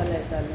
झालंय चालू.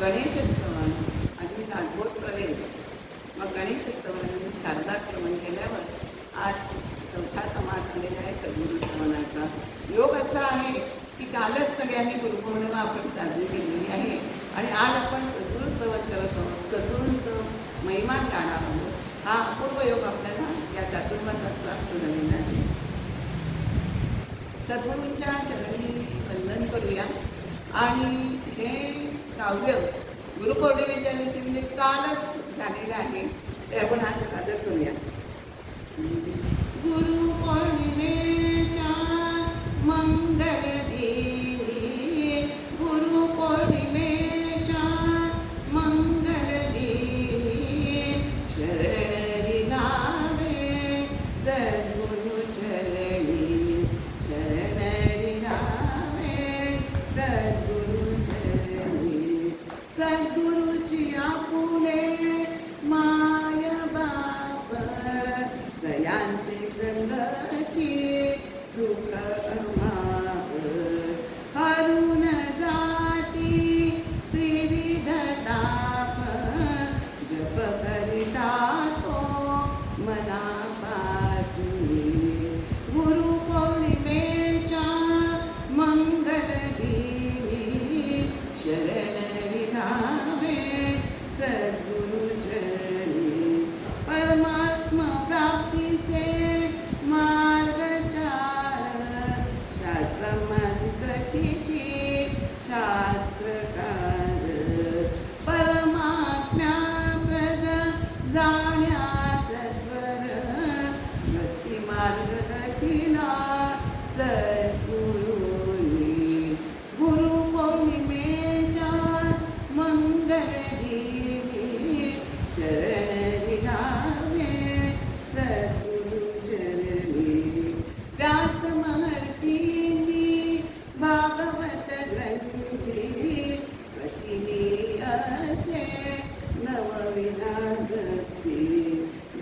गणेशोत्सवान आधी नागोद प्रवेश, मग गणेशोत्सवाने शारदाक्रमण केल्यावर आज चौथा समाज आलेला आहे सद्गुरुत्सवानाचा. योग असा आहे की कालच सगळ्यांनी गुरुपौर्णिमा आपण साजरी केलेली आहे आणि आज आपण सद्गुरुत्सव करत आहोत. सद्गुरूंचं महिमान गाणार आहोत. हा अपूर्व योग आपल्याला या चातुर्मासात प्राप्त झालेला आहे. सद्गुरूंच्या चरणी वंदन करूया आणि हे काव्य गुरुपौर्णिमेच्या दिवशी म्हणजे कालच झालेलं आहे ते आपण आज सादर करूया. गुरुपौर्णिमेच्या मंगल देवी, गुरुपौर्णिमेच्या मंगल देवी, शरणी लावे सद्गुरु चरणी, शरणी लावे सद्गुरु चरणी, सद्गुरुची आपुले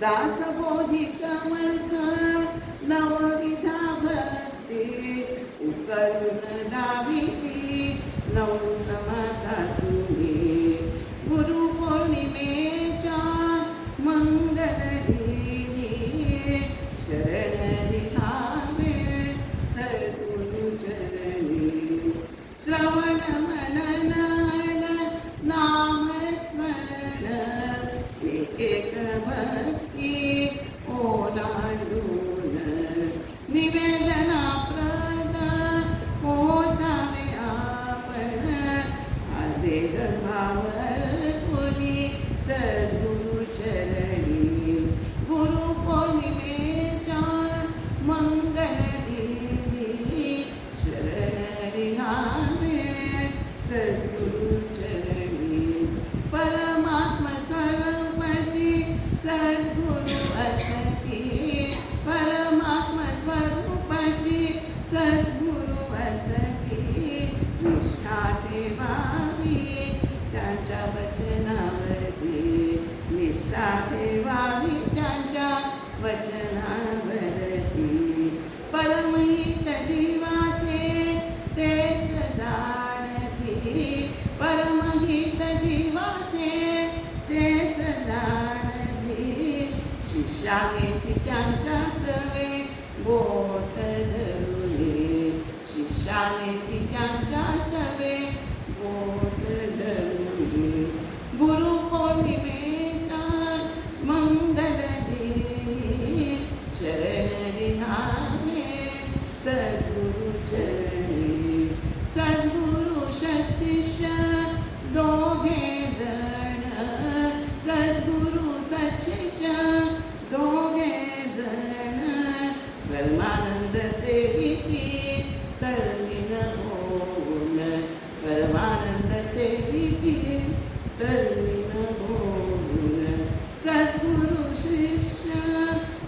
दासबोधी समर्थ नवविधा भक्ती उकळून दाविती नऊ समासातून गुरुपौर्णिमेच्या मंगलदिनी शरण लिहावे सद्गुरु चरणी श्रवण मनन नाम स्मरण एक भक्ती ओलांडून निवेदनाप्रद पोचावे आपण आदेह भाव कुणी सद्गुरु चरणी गुरुपौर्णिमेच्या मंगलदिनी शरण लिहावे सद्गुरु चरणी परमात्मा स्वरूपाची सद्गुरु असती परमात्मा स्वरूपाची सद्गुरु असती निष्ठा ठेवावी त्यांच्या वचनावरती निष्ठा ठेवावी त्यांच्या वचनावरती परमहित जीवाचे तेच जाणती परमहित जीवाचे तेच जाणती शिष्याने ती त्यांच्या सवे बोट धरुले शिष्याने ती त्यांच्या सवे बोट धरुले गुरुपौर्णिमेच्या मंगलदिनी शरण लिहावे सद्गुरु चरणी सद्गुरु शिष्य दोघे जण सद्गुरु सशिष्य दोघे जण परमानंद सेविकी तल्लीन होऊन परमानंद सेविकी तल्लीन होऊन सद्गुरु शिष्य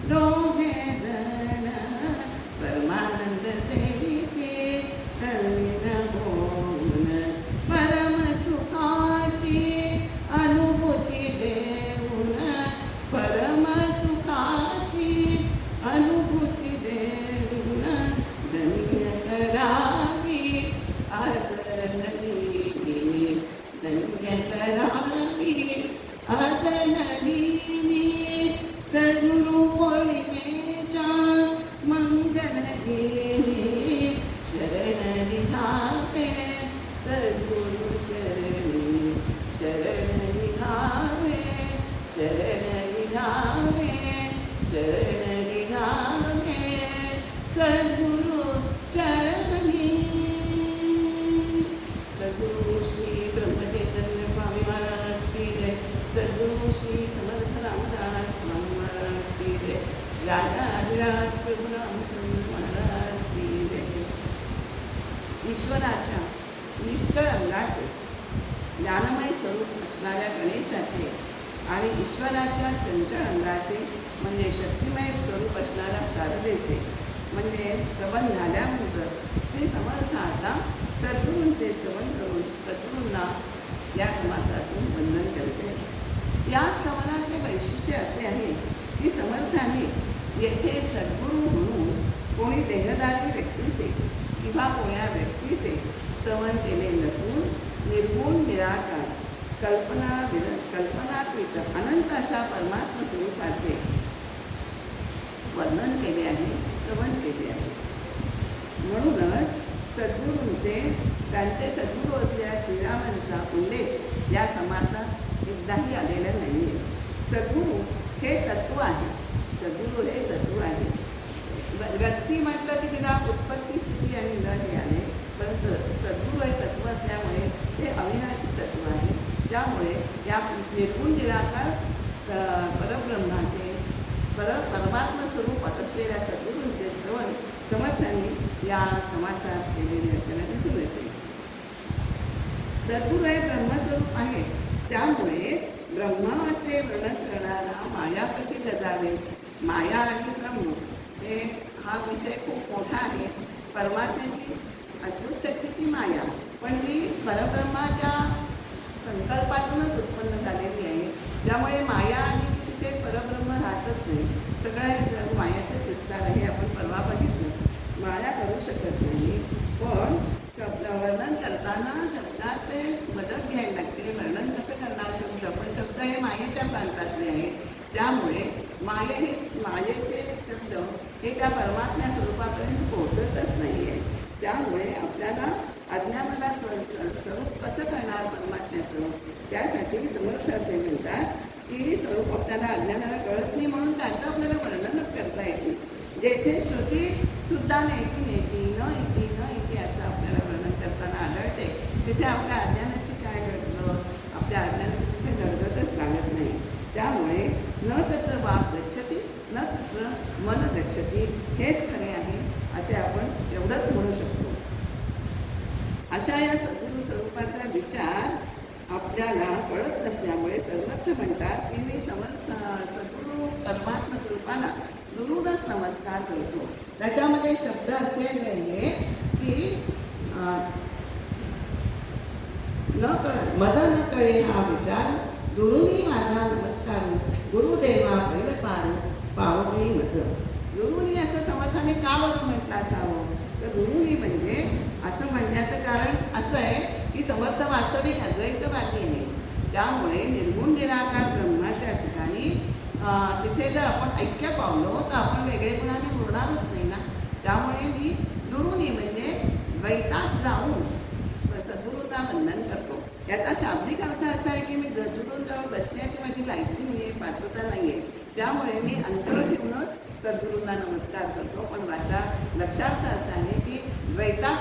दोघे जण परमानंद सेविकी तल्लीन होऊन परम सुखाची अनुभूती देऊन परम सुखाची अनुभूती देऊन धन्य करावी आदरणीनी धन्य करावी आदरणीनी सद्गुरु पौर्णिमेच्या मंगलदिनी शरण लिहावे सद्गुरु चरणी शरण लिहावे शरण लिहावे शरण लिहावे सद्गुरु चरणी सद्गुरु श्री ब्रह्मचैतन्य स्वामी महाराज श्री जय सद्गुरु श्री समर्थ रामदास स्वामी महाराज श्री जय राजाधिराज प्रभु रामचंद्र महाराज श्री जय ईश्वराच्या निश्चळ अंगाचे ज्ञानमय स्वरूप असणाऱ्या गणेशाचे आणि ईश्वराच्या चंचल अंगाचे म्हणजे शक्तिमय स्वरूप असणाऱ्या शारदेचे म्हणजे श्रवण झाल्यानंतर श्री समर्थ आता सद्गुरूंचे श्रवण करून सद्गुरूंना या समासातून वंदन करते या श्रवणाचे वैशिष्ट्य असे आहे की समर्थांनी येथे सद्गुरू म्हणून कोणी देहधारी व्यक्तीचे किंवा कोण्या व्यक्तीचे श्रवण केले नसून निर्गुण निराकार कल्पनातीत अनंत अशा परमात्म स्वरूपाचे वर्णन केले आहे श्रवण केले आहे म्हणूनच सद्गुरूंचे त्यांचे सद्गुरू असलेल्या श्रीरामांचा उल्लेख या समासात एकदाही आलेला नाही आहे सद्गुरू हे तत्व आहे सद्गुरू हे तत्व आहे व्यक्ती म्हटलं की तिला उत्पत्ती स्थिती आणि लय हे आहे परंतु सद्गुरू हे तत्व असल्यामुळे हे अविनाशी तत्व आहे त्यामुळे या निर्गुण निराकार परब्रह्माचे परमात्मा स्वरूप असलेल्या सद्गुरूंचे श्रवण समर्थांनी या समासात केलेले आपल्याला दिसून येते सद्गुरू हे ब्रह्मस्वरूप आहे त्यामुळे ब्रह्माचे वर्णन करणारा माया कशी जगावे माया आणि ब्रह्म हे हा विषय खूप मोठा आहे परमात्म्याची अद्भुत शक्तीची माया पण ही परब्रह्माच्या संकल्पातूनच उत्पन्न झालेली आहे त्यामुळे माया आणि तिथे परब्रह्म राहत करतच नाही. सगळ्या मायाचंच विस्तार आहे. आपण परवा बघितलं, माया करू शकत नाही. पण वर्णन करताना शब्दाचे मदत घ्यायला लागते. वर्णन कसं करणार शब्द, पण शब्द हे मायेच्या प्रांतातले आहे. त्यामुळे मायेचे शब्द हे त्या परमात्म्या स्वरूपापर्यंत पोहोचतच नाही आहे. त्यामुळे आपल्याला आज्ञामाला स्वरूप कसं करणार परमात्म्याचं, त्यासाठी समर्थ असे म्हणतात की स्वरूप आपल्याला आज्ञामाला कळत नाही, म्हणून त्याचं आपल्याला वर्णनच करता येते. जेथे श्रुती सुद्धा नेती न इति असं आपल्याला वर्णन करताना आढळते, तिथे आपल्या अज्ञानाची काय घडलं, आपल्या अज्ञानाची तिथे घडगतच लागत नाही. त्यामुळे न तत्र वाप गच्छती न तत्र मन गच्छती, हेच खरे आहे असे आपण एवढंच म्हणू शकतो. अशा या सद्गुरु स्वरूपाचा विचार आपल्याला कळत नसल्यामुळे सर्वत्र म्हणतात की मी सद्गुरु परमात्मा स्वरूपाला दुरूनच नमस्कार करतो. त्याच्यामध्ये शब्द असे नाहीये की मद न कळे हा विचार, दुरुनी माझा नमस्कार गुरुदेवा पहिलं पावली मज. गुरुनी असं समर्थाने का बरं म्हटलं असावं, तर गुरुनी म्हणजे असं म्हणण्याचं कारण असं आहे की समर्थ वास्तविक अद्वैतवादी आहे. त्यामुळे निर्गुण निराकार ब्रह्माच्या ठिकाणी तिथे जर आपण ऐक्य पावलो तर आपण वेगळेपणाने बोलणारच नाही ना. त्यामुळे मी दुरुनी म्हणजे द्वैतात जाऊन सद्गुरूंना वंदन करतो. याचा शाब्दिक अर्थ असा आहे की मी सद्गुरूंजवळ बसण्याची माझी लायकी नाही आहे, पात्रता नाही आहे. त्यामुळे मी अंतर ठेवूनच सद्गुरूंना नमस्कार करतो. पण माझा लक्षार्थ असा आहे की द्वैतात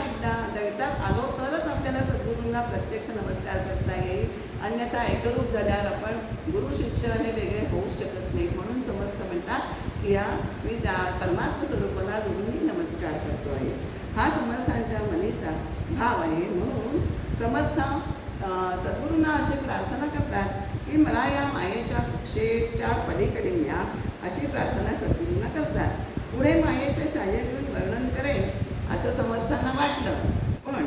आलो तरच आपल्याला सद्गुरूंना प्रत्यक्ष नमस्कार करता येईल. अन्यथा एकरूप झाल्यावर आपण गुरु शिष्य हे वेगळे होऊ शकत नाही. म्हणून समर्थ म्हणतात की मी त्या परमात्मा स्वरूपाला दुरुनी नमस्कार करतो आहे. हा समर्थांच्या मनीचा भाव आहे. म्हणून समर्थ सद्गुरूंना असे प्रार्थना करतात की मला या मायेच्या कक्षेच्या पलीकडे न्या, अशी प्रार्थना सद्गुरूंना करतात. पुढे मायेचे साह्य घेऊन वर्णन करेल असं समर्थांना वाटलं, पण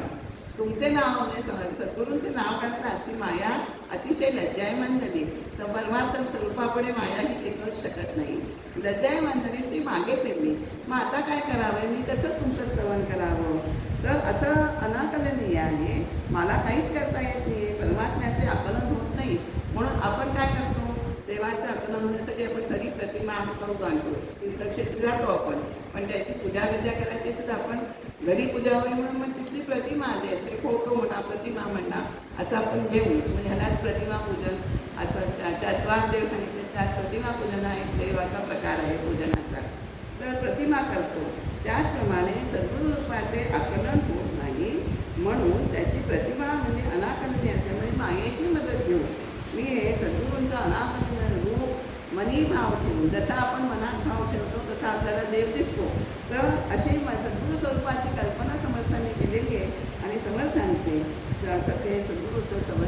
तुमचे नाव म्हणजे सद्गुरूंचे नाव काढतात की माया अतिशय लज्जायमान झाली, तर परमार्थ स्वरूपापुढे माया ही टिकूच शकत नाही. लज्जायमान झाली, ती मागे फिरली. मग आता काय करावं, मी कसं तुमचं स्तवन करावं, तर असं अनाकलनीय आहे. मला काहीच करता येत नाही, परमात्म्याचे आकलन होत नाही. म्हणून आपण काय करतो, देवाचं आकलन होण्यासाठी आपण घरी प्रतिमा करून आणतो, तीर्थक्षेत्री जातो आपण, पण त्याची पूजा विजा करायची सुद्धा आपण घरी पूजा होईल म्हणून मग तिथली प्रतिमा जे असते, फोटो म्हणा प्रतिमा म्हणा असं आपण घेऊ. म्हणजे ह्यालाच प्रतिमा पूजन असं चार देव सांगितले, त्यात प्रतिमा पूजन हा एक देवाचा प्रकार आहे पूजनाचा. तर प्रतिमा करतो. त्याचप्रमाणे सद्गुरू रूपाचे आकलन होत नाही, म्हणून त्याची प्रतिमा म्हणजे अनाकलनीय असल्यामुळे मायेची मदत घेऊन मी हे सद्गुरूंचं अनाकलनीय रूप मनी भाव ठेवून, जसा आपण मनात भाव ठेवतो तसा आपल्याला देव दिसतो. तर अशी सद्गुरू स्वरूपाची कल्पना समर्थांनी केलेली आहे आणि समर्थांचे असं ते सद्गुरूचं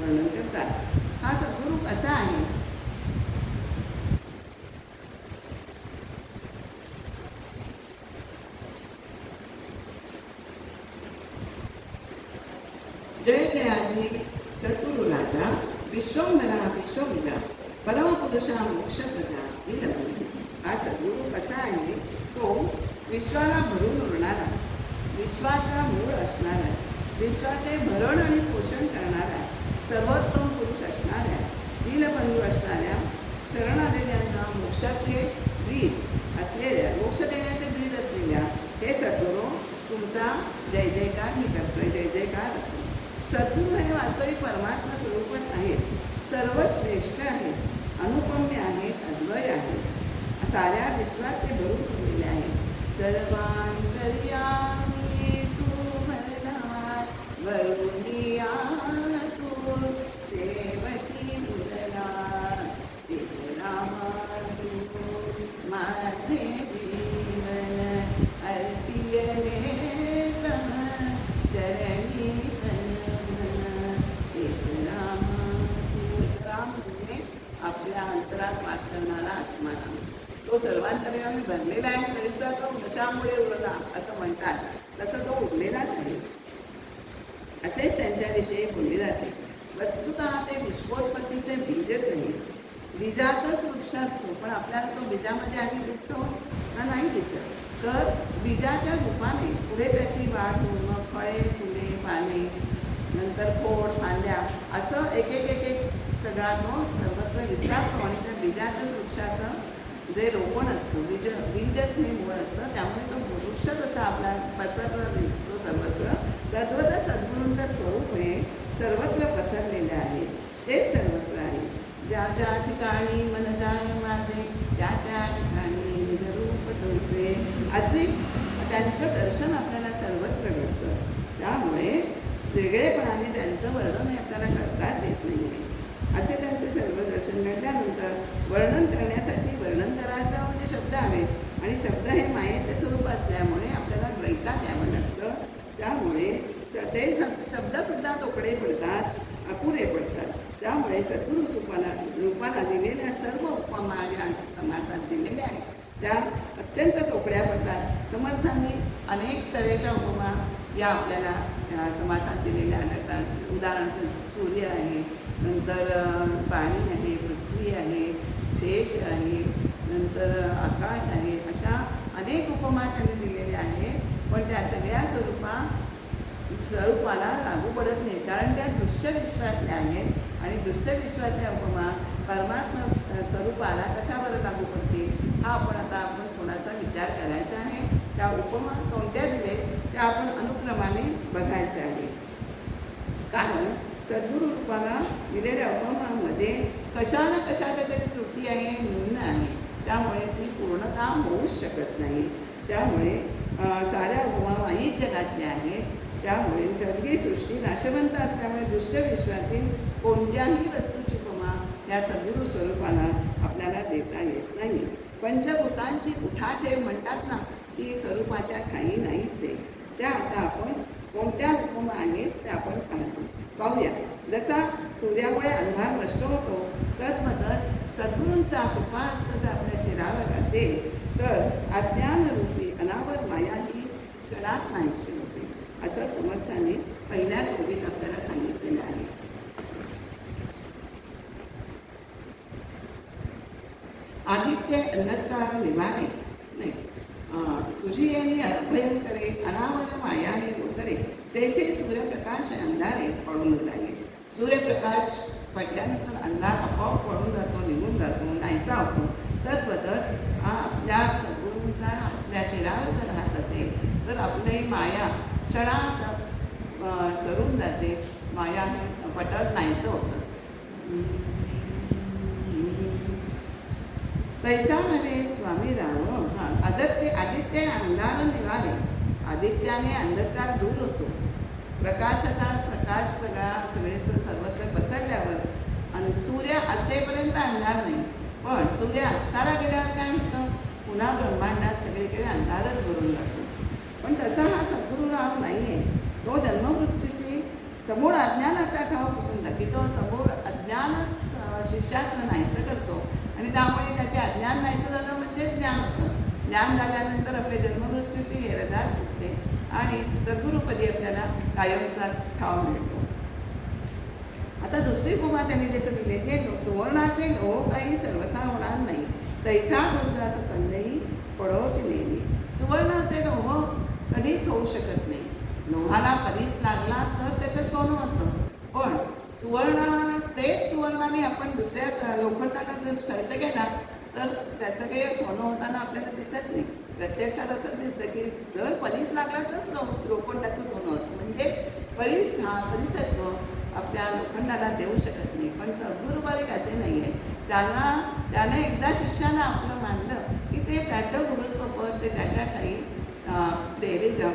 वर्णन करतात. हा सद्गुरू कसा आहे, जय जयाजी सद्गुरू राजा विश्वंभरा विश्वविजा परमपुरुषा मोक्षप्रजा नीलबंधू. हा सद्गुरू कसा आहे, तो विश्वाला भरून उरणारा, विश्वाचा मूळ असणारा, विश्वाचे भरण आणि पोषण करणारा, सर्वोत्तम पुरुष असणाऱ्या, नीलबंधू असणाऱ्या, शरण आलेल्यांना मोक्षाचे ब्रीद असलेल्या, मोक्ष देण्याचे ब्रीद असलेल्या हे सद्गुरू तुमचा जय जयकार मी करतोय. जय जयकार असो. सद्गुरू हे वास्तविक परमात्मा स्वरूपच आहेत, सर्वश्रेष्ठ आहेत, अनुपम्य आहेत, अद्वय आहेत, साऱ्या विश्वात ते भरून उरलेले आहेत. सर्वांतर्यामी तू भरला वरुणिया तू शेवटी मुलला रामा तू माझे जीवन अर्पियले तम चरणी राम म्हणजे आपल्या अंतरात वास करणारा आत्मा. तो सर्वांतर्यामी भरलेला आहे, तरीचा तो नशामुळे उरला असं म्हणतात, तसं तो उरलेलाच आहे असेच त्यांच्याविषयी बोलले जाते. वस्तुतः ते विश्वोत्पत्तीचे बीजच आहे. बीजातच वृक्ष असतो, पण आपल्याला तो बीजामध्ये आधी दिसतो का नाही दिसत. तर बीजाच्या रूपाने पुढे त्याची वाढ होऊन मग फळे, फुले, पाने, नंतर खोड, फांद्या असं एक एक एक एक सगळा तो सर्वत्र विस्तारतो. आणि त्या बीजातच वृक्षाचं जे रोपण असतं, बीजच हे मूळ असतं, त्यामुळे तो वृक्ष जसा आपला पसरला दिसतो सर्वत्र, तद्वत सद्गुरूंचं स्वरूप हे सर्वत्र पसरलेलं आहे. तेच सर्वत्र आहे. ज्या ज्या ठिकाणी मन जाय माझे त्या त्या ठिकाणी निजरूप तुझे, असे त्यांचं दर्शन आपल्याला सर्वत्र घडतं. त्यामुळे वेगळेपणाने त्यांचं वर्णन हे आपल्याला करताच येत नाही आहे. असे त्यांचे सर्व दर्शन घडल्यानंतर वर्णन करण्यासाठी वर्णनकाराचा म्हणजे शब्द आहेत, आणि शब्द हे मायेचे स्वरूप असल्यामुळे आपल्याला द्वैतात यावं लागतं. त्यामुळे ते शब्दसुद्धा तोकडे पडतात, अपुरे पडतात. त्यामुळे सद्गुरू रूपाला दिलेल्या सर्व उपमा ज्या समासात दिलेल्या आहेत त्या अत्यंत तोकड्या पडतात. समर्थांनी अनेक तऱ्हेच्या उपमा या आपल्याला समासात दिलेल्या आढळतात. उदाहरण सूर्य आहे, नंतर पाणी आहे, पृथ्वी आहे, शेष आहे, नंतर आकाश आहे, अशा अनेक उपमा त्यांनी दिलेल्या आहेत. पण त्या सगळ्या स्वरूपाला लागू पडत नाही, कारण त्या दृश्य विश्वातल्या आहेत. आणि दृश्य विश्वातल्या उपमा परमात्मा स्वरूपाला कशावर लागू पडतील हा आपण थोडासा विचार करायचा आहे. त्या उपमा कोणत्या दिले त्या आपण अनुक्रमाने बघायचे आहे. कारण सद्गुरू रूपाला दिलेल्या उपमामध्ये कशा ना कशाच्या तरी त्रुटी आहे, न्यून आहे, त्यामुळे ती पूर्णता होऊच शकत नाही. त्यामुळे साऱ्या उपमा वाईट जगातल्या आहेत. त्यामुळे जगली सृष्टी नाशवंत असल्यामुळे दृश्य विश्वातील कोणत्याही वस्तूची उपमा या सद्गुरू स्वरूपाला आपल्याला देता येत नाही. पंचभूतांची उठाठेव म्हणतात ना, ती स्वरूपाच्या काही नाहीच आहे. त्या आता आपण कोणत्या उपमा आहेत त्या आपण पाहूया. जसा सूर्यामुळे अंधार नष्ट होतो, तद्वतच सद्गुरूंचा कृपाहस्त जर आपल्या शिरावर असेल तर अज्ञानरूपी अनावर माया ही क्षणात नाहीशी होते, असं समर्थाने पहिल्याच ओळीत आपल्याला सांगितलेलं आहे. आदित्य अंधकार निवारे नाही, तुझी येणी अभयंकरे अनावर माया हे ओसरे, तैसे सूर्यप्रकाश अंधारे पडून जाईल. सूर्यप्रकाश पडल्यानंतर अंधार आपोआप पडून जातो, निघून जातो, नाहीसा होतो. तद्वतच आपल्या सद्गुरूंचा आपल्या शिरावर जर राहत असेल तर आपली माया क्षणात सरून जाते, माया पटत नाहीसं होतं. तैसा नव्हे स्वामी राव आदित्य अंधार निवारे, आदित्याने अंधकार दूर होतो. प्रकाशाचा प्रकाश सगळीकडे सर्वत्र पसरल्यावर आणि सूर्य असेपर्यंत अंधार नाही, पण सूर्य अस्ताला गेल्यावर काय होतं, पुन्हा ब्रह्मांडात सगळीकडे अंधारच भरून जातो. पण तसा हा सद्गुरू राव नाही आहे. तो जन्ममृत्यूची समूळ अज्ञानाचा ठाव पुसून टाकीतो. समूळ अज्ञानच शिष्याचं नाहीसं करतो, आणि त्यामुळे त्याचे अज्ञान नाहीसं झालं म्हणजे ज्ञान होतं. ज्ञान झाल्यानंतर आपल्या जन्ममृत्यूची हेरदार सुटते आणि सद्गुरूपदी आपल्याला कायमचा ठाव मिळतो. आता दुसरी उपमा त्यांनी जसं दिले की सुवर्णाचे लोह काही सर्वथा होणार नाही, तैसा दुर्गास संदेही पडोच नेली. सुवर्णाचे लोह कधीच होऊ शकत नाही. लोहाला कधीच लागला तर त्याचं सोनं होतं, पण तेच सुवर्णाने आपण दुसऱ्या लोखंडाला जर स्पर्श केला तर त्याचं काही सोनं होताना आपल्याला दिसत नाही. प्रत्यक्षात असं दिसतं की जर परीस लागला तर लोखंडाचं सोनं होतं. म्हणजे परिसत्व आपल्या लोखंडाला देऊ शकत नाही. पण सद्गुरू बारीक असे नाही आहे. त्याने एकदा शिष्याला आपलं मानलं की ते त्याचं गुरुत्वपद ते त्याच्या काही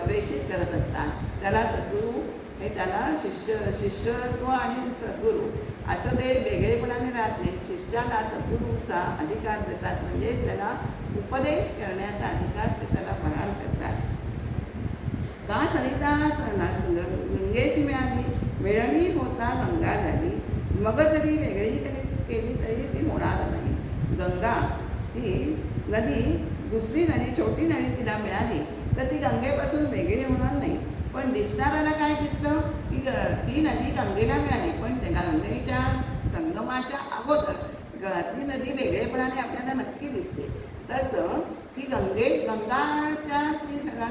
प्रेषित करत असतात. त्याला सद्गुरू हे त्याला शिष्यत्व आणि सद्गुरू असं ते वेगळेपणाने राहत नाही. शिष्याला सद्गुरूचा अधिकार देतात, म्हणजे त्याला उपदेश करण्याचा अधिकार ते त्याला बहाल करतात. का सरिता गंगेसी मिळाली, मिळणी होता गंगा झाली, मग जरी वेगळी केली तरी ती होणार नाही. गंगा ही नदी, दुसरी नदी, छोटी नदी तिला मिळाली तर ती गंगेपासून वेगळी होणार नाही. पण दिसणाऱ्याला काय दिसतं की ती नदी गंगेला मिळाली, पण त्या गंगेच्या संगमाच्या अगोदर ती नदी वेगळेपणाने आपल्याला नक्की दिसते. तसं ती गंगाच्या ती सगळा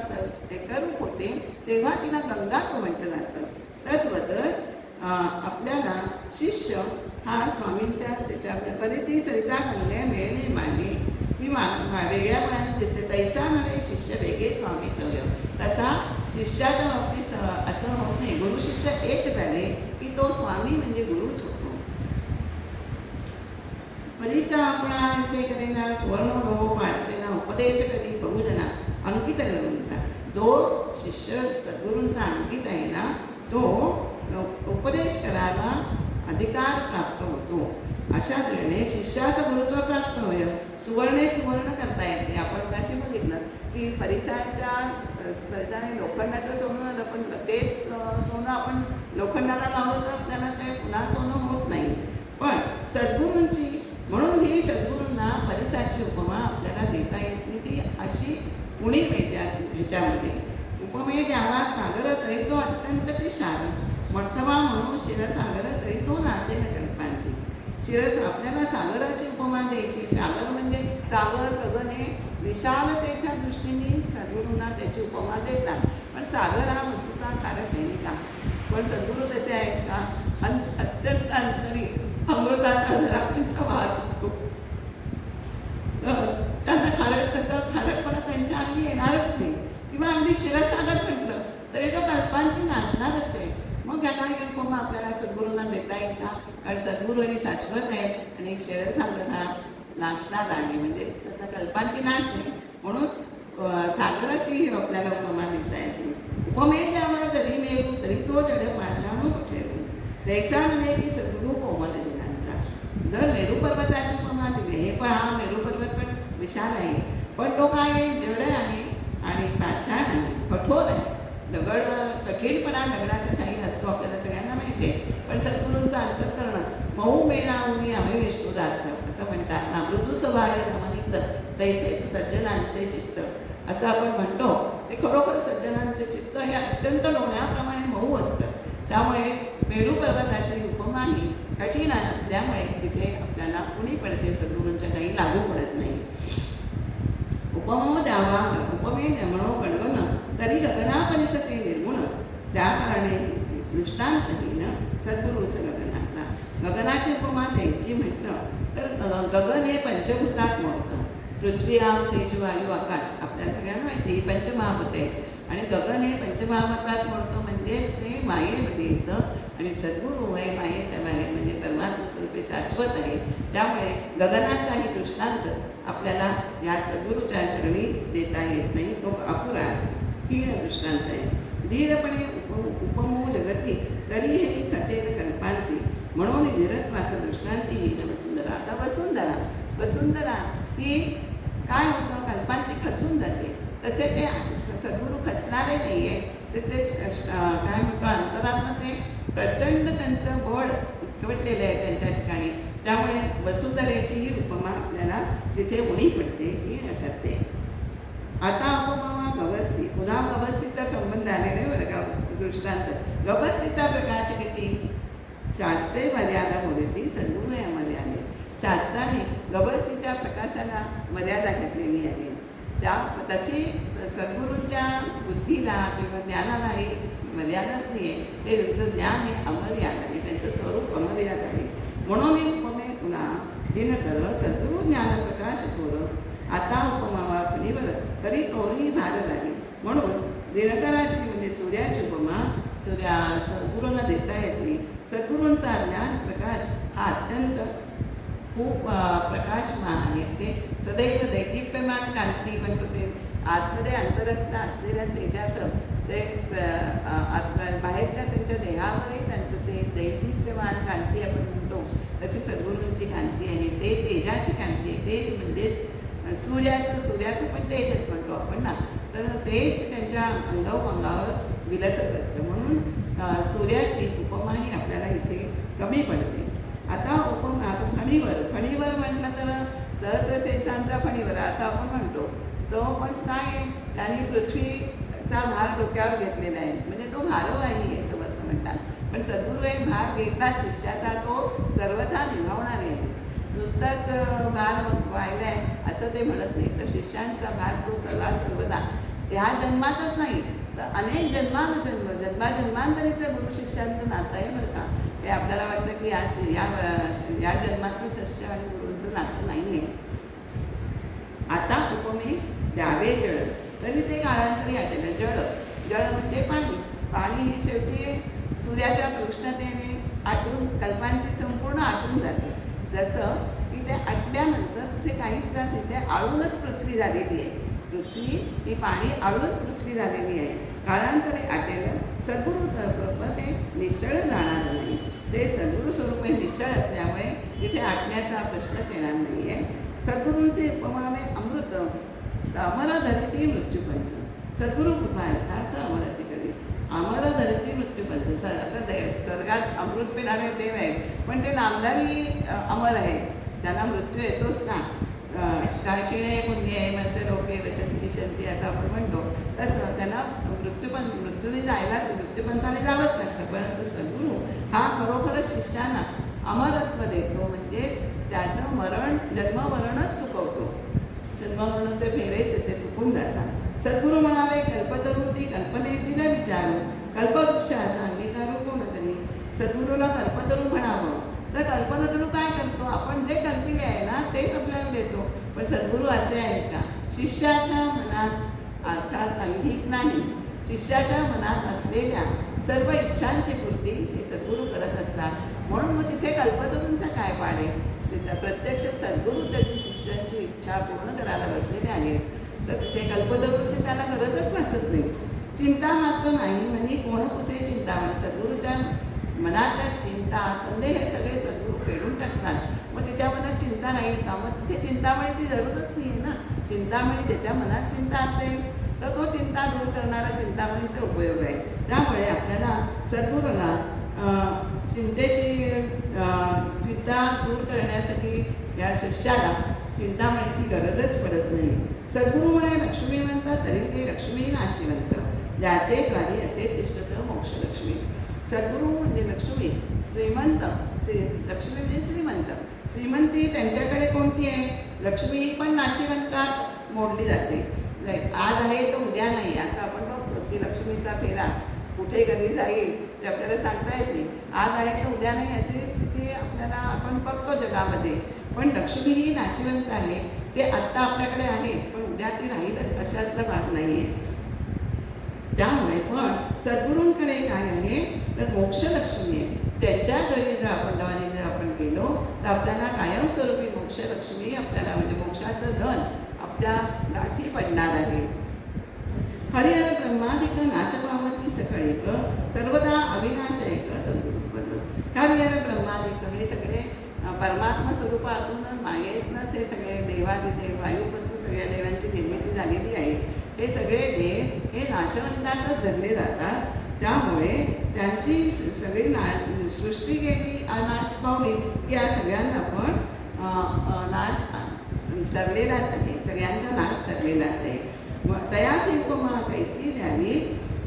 एकरूप होते तेव्हा तिला गंगाचं म्हटलं जातं. तद्वतच आपल्याला शिष्य हा स्वामींच्या त्याच्यामध्ये परिती सरिता गंगे मिळणे मागे ती वेगळ्यापणाने दिसते. तैसा नव्हे शिष्य वेगळे स्वामी चव्य. तसा शिष्याच्या बाबतीत असं होत नाही. गुरु शिष्य एक झाले की तो स्वामी म्हणजे गुरुच होतो. परिसा आपणा असे करेना सुवर्ण लोह पाळलेला उपदेश करी बहुजना अंकित गुरूंचा. जो शिष्य सद्गुरूंचा अंकित आहे ना तो उपदेश करायला अधिकार प्राप्त होतो. अशा तऱ्हेने शिष्याचं गुरुत्व प्राप्त होय. सुवर्ण करता येते. आपण कसे बघितलं की परिसराच्या स्पर्शाने लोखंडाचं सोनं झालं पण तेच सोनं आपण लोखंडाला लावलं तर आपल्याला ते पुन्हा सोनं होत नाही. पण सद्गुरूंची म्हणून ही सद्गुरूंना परिसाची उपमा आपल्याला देता येत नाही. ती अशी उणीव येते ह्याच्यामध्ये. उपमे द्यावा सागर तरी तो अत्यंत ते शार मठवा म्हणून शिरसागर तरी तो नाचेल कल्पांती. आपल्याला सागराची उपमा द्यायची. सागर म्हणजे सागर गगन हे विशालतेच्या दृष्टीने सद्गुरूंना त्याची उपमा देतात. पण सागर हा वस्तुता कारक नाही का. पण सद्गुरू तसे आहेत का. अत्यंत अंतरी अमृताचा जरा त्यांच्या वाहत असतो. त्यांना खारटपणा त्यांच्या अंगी येणारच नाही. किंवा अगदी क्षीरसागर म्हटलं तरी तो कल्पांती नाशणारच आहे. मग याला उपमा आपल्याला सद्गुरूंना देता येईल का. कारण सद्गुरू हे शाश्वत आहेत आणि क्षीरसागर हा नाशणार आहे म्हणजे त्याचा कल्पांती नाश आहे. म्हणून सागराची आपल्याला उपमा देता येते. उपमे द्यावा जरी मेरू तरी तो जड पाषाणू ठेवू तैसा नव्हे की सद्गुरू कोमल दिनांचा. जर मेरू पर्वताची उपमा दिली हे पण हा मेरू पर्वत पण विशाल आहे पण तो काय आहे जड आहे आणि पाषाण आहे कठोर आहे. दगड कठीणपणा दगडाच्या काही असतो आपल्याला सगळ्यांना माहिती आहे. पण सद्गुरूंचं अंतःकरण मऊ मेळावून आम्ही विष्णुदास असं म्हणतात ना. मृदू स्वभाव रमणीत तैसे सज्जनांचे चित्त असं आपण म्हणतो. ते खरोखर सज्जनांचे चित्त हे अत्यंत लोण्याप्रमाणे मऊ असतं. त्यामुळे मेरू पर्वताची उपमा ही कठीण असल्यामुळे तिथे आपल्याला कुणी पडते सद्गुरूंच्या काही लागू पडत नाही. उपमो द्यावा उपमे म्हणो गणगण तरी गगना परिसते निर्गुण. त्या कारणे दृष्टांतहीन सद्गुरूस गगनाचा. गगनाची उपमा द्यायची म्हटलं तर गगन हे पंचभूतात मोडतं. पृथ्वी आग तेज वायू आकाश आपल्याला सगळ्यांना माहिती ही पंचमहाभूत आहे. आणि गगन हे पंचमहाभूतात मोडतं म्हणजेच ते मायेमध्ये येतं. आणि सद्गुरू हे मायेच्या बाहेर म्हणजे परमात्मा स्वरूपी शाश्वत आहे. त्यामुळे गगनाचाही दृष्टांत आपल्याला या सद्गुरूच्या चरणी देता येत नाही. तो अपुरा हीण दृष्टांत आहे. धीरपणे उपमो जगती तरी हे खचेल कल्पांती म्हणून धीरत्वाचं दृष्टांती हीन वसुंधरा. आता वसुंधरा ही काय होतं कल्पांती खचून जाते. तसे ते सद्गुरू खचणारे नाही आहे. ते काय म्हणतो अंतरात्मा ते प्रचंड त्यांचं बळ एकवटलेलं आहे त्यांच्या ठिकाणी. त्यामुळे वसुंधरेची ही उपमा आपल्याला तिथे उणी पडते ही ठरते. आता उपमा गवस्ती. पुन्हा गवस्तीचा संबंध आलेला आहे बरं का. दृष्टांत गवस्तीचा प्रकाश किती शास्त्रे मर्यादा बोलती सद्गुरू यामध्ये आले. शास्त्राने गवस्तीच्या प्रकाशाला मर्यादा घातलेली आहे. तशी सद्गुरूंच्या बुद्धीला किंवा ज्ञानालाही मर्यादाच नाही आहे. ते त्यांचं ज्ञान हे अमर्याद आहे. त्यांचं स्वरूप अमर्याद आहे. म्हणून एक उपमे पुन्हा दिनकर सद्गुरू ज्ञान प्रकाश थोर. आता उपमावा फणीवर तरी तोरी भार लागेल. म्हणून दिनकराची म्हणजे सूर्याची उपमा सद्गुरूंना देता येते. सद्गुरूंचा ज्ञान प्रकाश हा अत्यंत खूप प्रकाशमान आहे. ते सदैव दैदिप्यमान कांती म्हणतो. ते आतमध्ये अंतरंग असलेल्या तेजाचं ते बाहेरच्या त्यांच्या देहावरही त्यांचं ते दैदिप्यमान कांती आपण म्हणतो तशी सद्गुरूंची कांती आहे. ते तेजाची कांती आहे. तेज म्हणजेच सूर्याचं पण तेजच म्हणतो आपण ना. तर तेच त्यांच्या अंगावर विलसत असतं. म्हणून सूर्याची उपमाही आपल्याला इथे कमी पडते. आता फणीवर म्हटलं तर सहस्रशेषांचा फणीवर आता आपण म्हणतो. तो पण काय त्यांनी पृथ्वीचा भार डोक्यावर घेतलेला आहे म्हणजे तो भारवाही आहे असं म्हणतात. पण सद्गुरू एक भार घेतात शिष्याचा तो सर्वथा निभावणारे आहे. नुसता असं ते म्हणत नाही. तर शिष्यांचा भार तो सदा सर्वदा ह्या जन्मातच नाही तर अनेक जन्मानुजन्म जन्माजन्मांतरीचं गुरु शिष्यांचं नातं आहे बरं का. हे आपल्याला वाटतं की या जन्मातलं शिष्य आणि गुरूंचं नातं नाही आहे. आता उपमे द्यावे जळ तरी ते काळांतरी आटेल. जळ म्हणजे पाणी ही शेवटी सूर्याच्या उष्णतेने आटून कल्पांची संपूर्ण आटून जाते. जसं की ते आटल्यानंतर तिथे काहीच राहत नाही, ते आळूनच पृथ्वी झालेली आहे. पृथ्वी ही पाणी आळून पृथ्वी झालेली आहे. काळांतरे आटेल सद्गुरू स्वरूप ते निश्चळ जाणार नाही. ते सद्गुरू स्वरूप हे निश्चळ असल्यामुळे तिथे आटण्याचा प्रश्नच येणार नाही आहे. सद्गुरूंचे उपमावे अमृत अमर धरती मृत्यूपंथ. सद्गुरू कृपा यथार्थ अमराची कधी. अमर धरती मृत्यूपंथ. आता स्वर्गात अमृत पिणारे देव आहे, पण ते नामधारी अमर आहे, त्यांना मृत्यू येतोच ना. काळशिणे पुण्य म्हणते लोके वसंती शंती असं आपण म्हणतो, तसं त्यांना मृत्यूने जायलाच मृत्यूपंथाने जावंच लागतं. परंतु सद्गुरू हा खरोखरच शिष्याना अमरत्व देतो, म्हणजे त्याचं जन्ममरणच चुकवतो. जन्ममरणाचे फेरे त्याचे चुकून जातात. सद्गुरू म्हणावे कल्पतरू ती कल्पनेतील विचारू कल्पवृक्षाचा अंगीकारू कोण करी. सद्गुरूला कल्पतरू म्हणावं तर कल्पतरू काय करतो, आपण जे कल्पिले आहे ना तेच आपल्याला देतो. पण सद्गुरू असे आहेत का, शिष्याच्या मनात अर्थात ऐहिक नाही, शिष्याच्या मनात असलेल्या सर्व इच्छांची पूर्ती हे सद्गुरू करत असतात. म्हणून मग तिथे कल्पतरूंचा काय पाडे. प्रत्यक्ष सद्गुरू त्याची शिष्यांची इच्छा पूर्ण करायला बसलेले आहेत, तर तिथे कल्पतरूंची त्याला गरजच भासत नाही. चिंता मात्र नाही म्हणजे कोण कुसे चिंता म्हणजे सद्गुरूच्या मनातल्या चिंता संदेह हे सगळे सद्गुरू फेडून टाकतात. मग त्याच्या मनात चिंता नाही का, मग तिथे चिंतामणीची जरूरच नाही आहे ना. चिंतामणी ज्याच्या मनात चिंता असेल तर तो चिंता दूर करणारा चिंतामणीचा उपयोग आहे. त्यामुळे आपल्याला सद्गुरूला चिंतेची चिंता दूर करण्यासाठी या शिष्याला चिंतामणीची गरजच पडत नाही. सद्गुरू म्हणे लक्ष्मीवंत तरी ते लक्ष्मी नाशिवंत ज्याचे द्वारी असे तिष्ठत मोक्षलक्ष्मी. सद्गुरू म्हणजे लक्ष्मी, श्रीमंत लक्ष्मी म्हणजे श्रीमंत. श्रीमंती त्यांच्याकडे कोणती आहे, लक्ष्मी पण नाशिवंतात मोडली जाते. आज आहे तर उद्या नाही असं आपण बघतो की लक्ष्मीचा फेरा कुठे कधी जाईल ते आपल्याला सांगता येत नाही. आज आहे तर उद्या नाही अशी स्थिती आपल्याला आपण बघतो जगामध्ये. पण लक्ष्मी ही नाशिवंत आहे, ते आत्ता आपल्याकडे आहे पण उद्या ती राहील अशातला भाग नाही आहे. त्यामुळे पण सद्गुरूंकडे काय आहे तर मोक्षलक्ष्मी आहे. त्यांच्या घरी जर आपण गेलो तर आपल्याला कायमस्वरूपी मोक्षलक्ष्मी आपल्याला म्हणजे मोक्षाचं धन आपल्या गाठी पडणार आहे. हरिहर ब्रह्मादिक नाशपावती सकळेक सर्वदा अविनाशयक सद्गुरुपद. हरिहर ब्रह्मादिक हे सगळे परमात्मा स्वरूपातून मायेतनंच हे सगळे देवादिदेव वायूपासून सगळ्या देवांची निर्मिती झालेली आहे. हे सगळे देव हे नाशवंतातच धरले जातात. त्यामुळे त्यांची सगळी सृष्टी गेली नाश पावली की या सगळ्यांना पण नाश ठरलेलाच आहे, सगळ्यांचा नाश ठरलेलाच आहे. तयासी उपमा कैसी द्यावी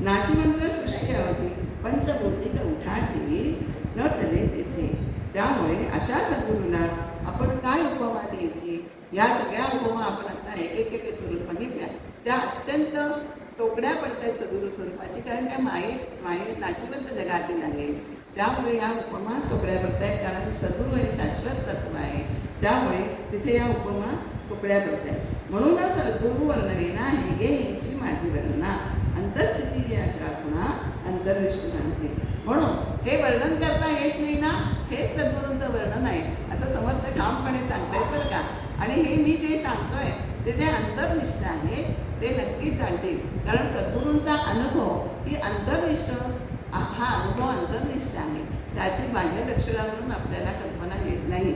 नाशिवंत सृष्टी अवधी पंचभौतिक उठा ठेवी न चले तिथे. त्यामुळे अशा सद्गुरूला आपण काय उपमा द्यायची, या सगळ्या उपमा आपण आता एक करून बघितल्या त्या अत्यंत तोकड्या पडतात सद्गुरू स्वरूपाशी, कारण त्या माये नाशिवंत जगातील आहे. त्यामुळे या उपमा तोकड्या पडतायत, कारण सद्गुरू हे शाश्वत तत्व आहे. त्यामुळे तिथे या उपमा तुकड्या पडतात. म्हणूनच सद्गुरू वर्णवेना हे गे यांची माझी वर्णना अंतस्थिती याच्या पुन्हा अंतर्निष्ठ सांगते. म्हणून हे वर्णन करता येत नाही ना, हेच सद्गुरूंचं वर्णन आहे असं समर्थ ठामपणे सांगतायत बरं का. आणि हे मी जे सांगतोय ते जे अंतर्निष्ठ आहे ते नक्कीच जाणतील, कारण सद्गुरूंचा अनुभव ही अंतर्निष्ठ हा अनुभव अंतर्निष्ठ आहे. त्याची बाह्य लक्षणावरून आपल्याला कल्पना येत नाही.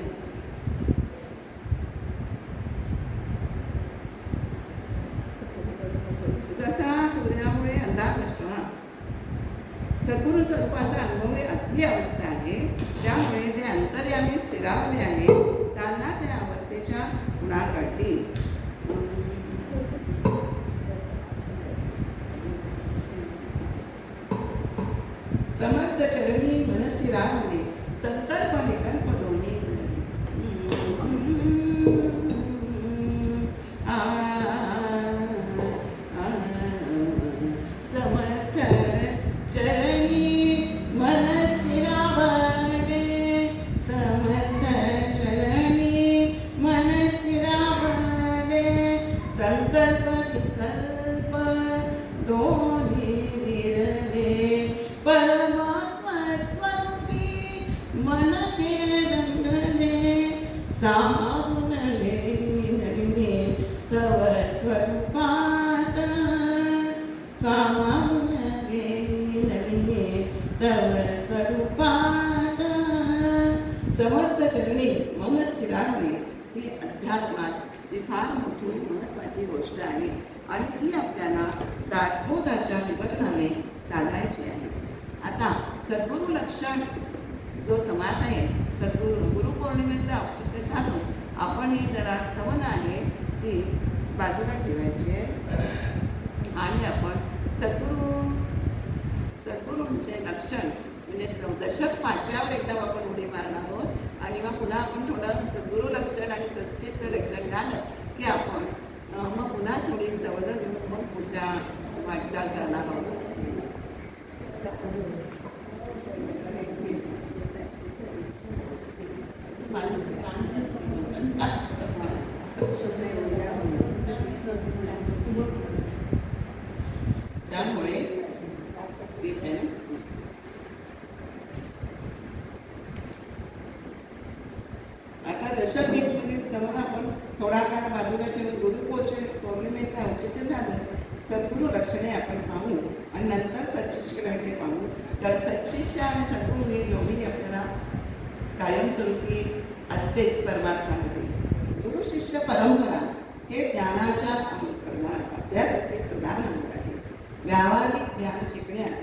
जसा सूर्यामुळे अंधार नसतो ना, सद्गुरू स्वरूपाचा अनुभव हे अति अवस्था आहे. त्यामुळे जे अंतर्यामी स्थिरावले आहे त्यांनाच या अवस्थेच्या गुणा काढतील. समर्थ चरणी मनस्थिरावले संकल्प निकल्प दोन्ही सामावून नलिने तव स्वरूपात, सामावून नलिने तव स्वरूपात. समर्थ चरणी मन स्थिरावणे ही अध्यात्मात ती फार मोठी महत्त्वाची गोष्ट आहे आणि ती आपल्याला दासबोधाच्या विवरणाने साधायची आहे. आता सद्गुरू लक्षण जो समास आहे, सद्गुरू गुरुपौर्णिमेचं औचित्य साधून आपण ही जरा स्तवन आहे ती बाजूला ठेवायची आहे आणि आपण सद्गुरूंचे लक्षण म्हणजे दशक 5व्यावर एकदा आपण उडी मारणार आहोत आणि मग पुन्हा आपण थोडं सद्गुरू लक्षण आणि सच्चिष्ट लक्षण झालं की आपण मग पुन्हा थोडी स्तवनं घेऊन मग पुढच्या वाटचाल करणार आहोत. त्यामुळे आता दशक एक स्तवन आपण थोडा काळ बाजूला ठेवून गुरुपौर्णिमेचं औचित्य साधून सद्गुरू लक्षणे आपण पाहू आणि नंतर सच्शिष्य घंटे पाहू. तर सच्शिष्य आणि सद्गुरू ही जोडी आपल्याला कायमस्वरूपी असतेच परमार्थामध्ये. गुरु शिष्य परंपरा हे ज्ञानाच्या अभ्यासाचे प्रधान अंग आहे. व्यावहारिक ज्ञान शिकण्यास